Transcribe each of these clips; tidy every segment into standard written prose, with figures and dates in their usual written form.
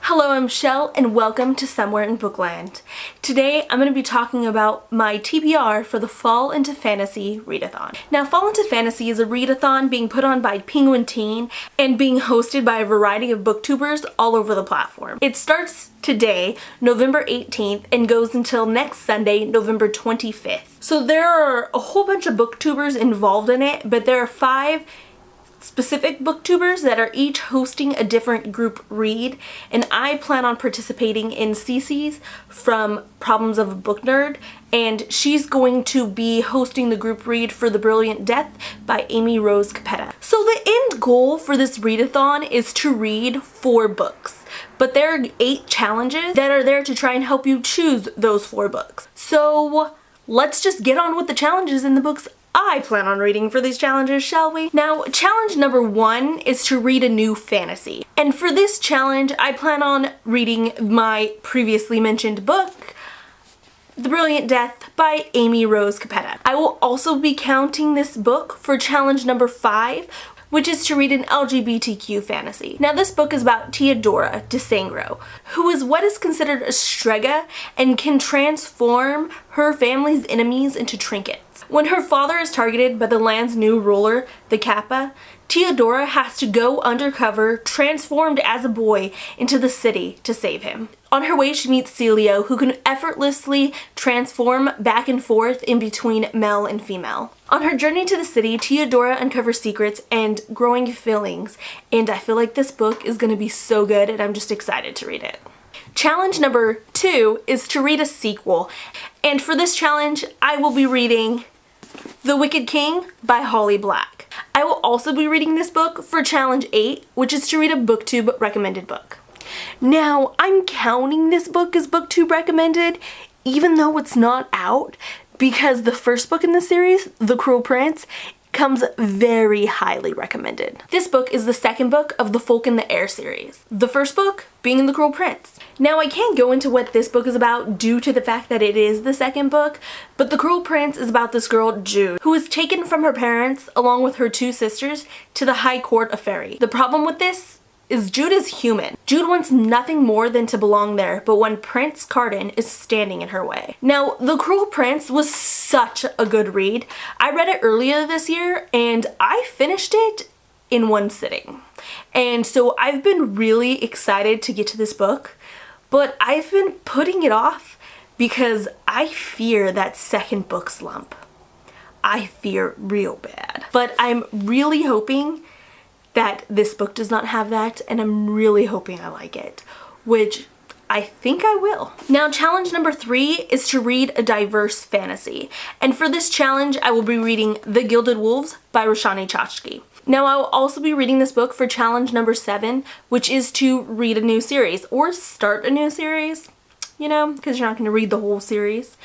Hello, I'm Shell and welcome to Somewhere in Bookland. Today I'm going to be talking about my TBR for the Fall into Fantasy readathon. Now, Fall into Fantasy is a readathon being put on by Penguin Teen and being hosted by a variety of booktubers all over the platform. It starts today, November 18th, and goes until next Sunday, November 25th. So there are a whole bunch of booktubers involved in it, but there are 5 specific booktubers that are each hosting a different group read, and I plan on participating in Cece's from Problems of a Book Nerd, and she's going to be hosting the group read for The Brilliant Death by Amy Rose Capetta. So the end goal for this readathon is to read 4 books, but there are 8 challenges that are there to try and help you choose those 4 books. So let's just get on with the challenges in the books I plan on reading for these challenges, shall we? Now, challenge number 1 is to read a new fantasy. And for this challenge, I plan on reading my previously mentioned book, The Brilliant Death by Amy Rose Capetta. I will also be counting this book for challenge number 5, which is to read an LGBTQ fantasy. Now, this book is about Teodora de Sangro, who is what is considered a strega and can transform her family's enemies into trinkets. When her father is targeted by the land's new ruler, the Kappa, Teodora has to go undercover, transformed as a boy, into the city to save him. On her way, she meets Celio, who can effortlessly transform back and forth in between male and female. On her journey to the city, Teodora uncovers secrets and growing feelings, and I feel like this book is going to be so good, and I'm just excited to read it. Challenge number 2 is to read a sequel, and for this challenge, I will be reading The Wicked King by Holly Black. I will also be reading this book for challenge 8, which is to read a BookTube recommended book. Now, I'm counting this book as BookTube recommended, even though it's not out, because the first book in the series, The Cruel Prince, comes very highly recommended. This book is the second book of the Folk in the Air series. The first book being The Cruel Prince. Now, I can't go into what this book is about due to the fact that it is the second book, but The Cruel Prince is about this girl, Jude, who is taken from her parents along with her 2 sisters to the High Court of Fairy. The problem with this is Jude is human. Jude wants nothing more than to belong there, but when Prince Carden is standing in her way. Now, The Cruel Prince was such a good read. I read it earlier this year and I finished it in one sitting. And so I've been really excited to get to this book, but I've been putting it off because I fear that second book slump. I fear real bad. But I'm really hoping that this book does not have that, and I'm really hoping I like it, which I think I will. Now, challenge number 3 is to read a diverse fantasy, and for this challenge I will be reading The Gilded Wolves by Roshani Chachki. Now, I will also be reading this book for challenge number 7, which is to read a new series, or start a new series, you know, because you're not going to read the whole series.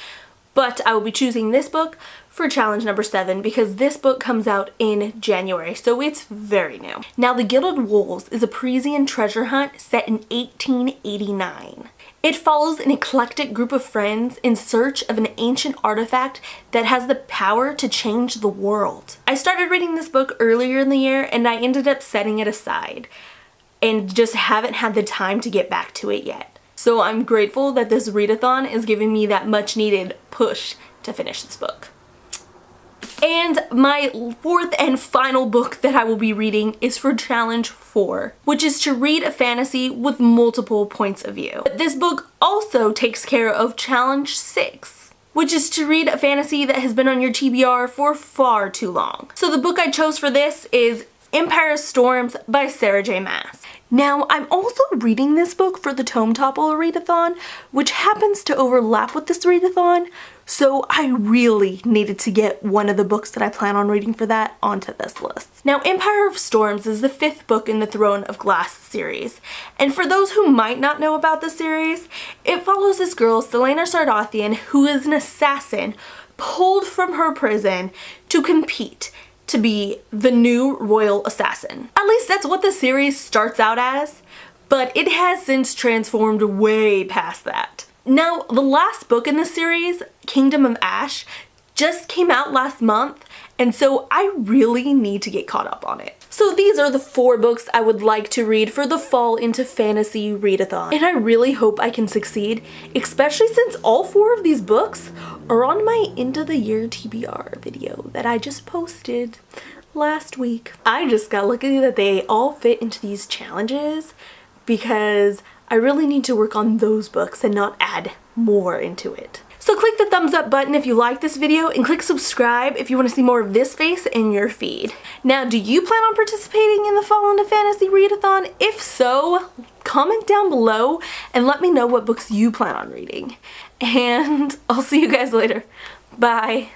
But I will be choosing this book for challenge number 7 because this book comes out in January, so it's very new. Now, The Gilded Wolves is a Parisian treasure hunt set in 1889. It follows an eclectic group of friends in search of an ancient artifact that has the power to change the world. I started reading this book earlier in the year and I ended up setting it aside and just haven't had the time to get back to it yet. So I'm grateful that this readathon is giving me that much needed push to finish this book. And my 4th and final book that I will be reading is for challenge 4, which is to read a fantasy with multiple points of view. But this book also takes care of challenge 6, which is to read a fantasy that has been on your TBR for far too long. So the book I chose for this is Empire of Storms by Sarah J. Maas. Now, I'm also reading this book for the Tome Topple readathon, which happens to overlap with this readathon, so I really needed to get one of the books that I plan on reading for that onto this list. Now, Empire of Storms is the 5th book in the Throne of Glass series, and for those who might not know about the series, it follows this girl, Selena Sardathian, who is an assassin pulled from her prison to compete to be the new royal assassin. At least that's what the series starts out as, but it has since transformed way past that. Now, the last book in the series, Kingdom of Ash, just came out last month, and so I really need to get caught up on it. So these are the 4 books I would like to read for the Fall into Fantasy readathon. And I really hope I can succeed, especially since all 4 of these books are on my end of the year TBR video that I just posted last week. I just got lucky that they all fit into these challenges because I really need to work on those books and not add more into it. So click the thumbs up button if you like this video and click subscribe if you want to see more of this face in your feed. Now, do you plan on participating in the Fall into Fantasy readathon? If so, comment down below and let me know what books you plan on reading. And I'll see you guys later. Bye.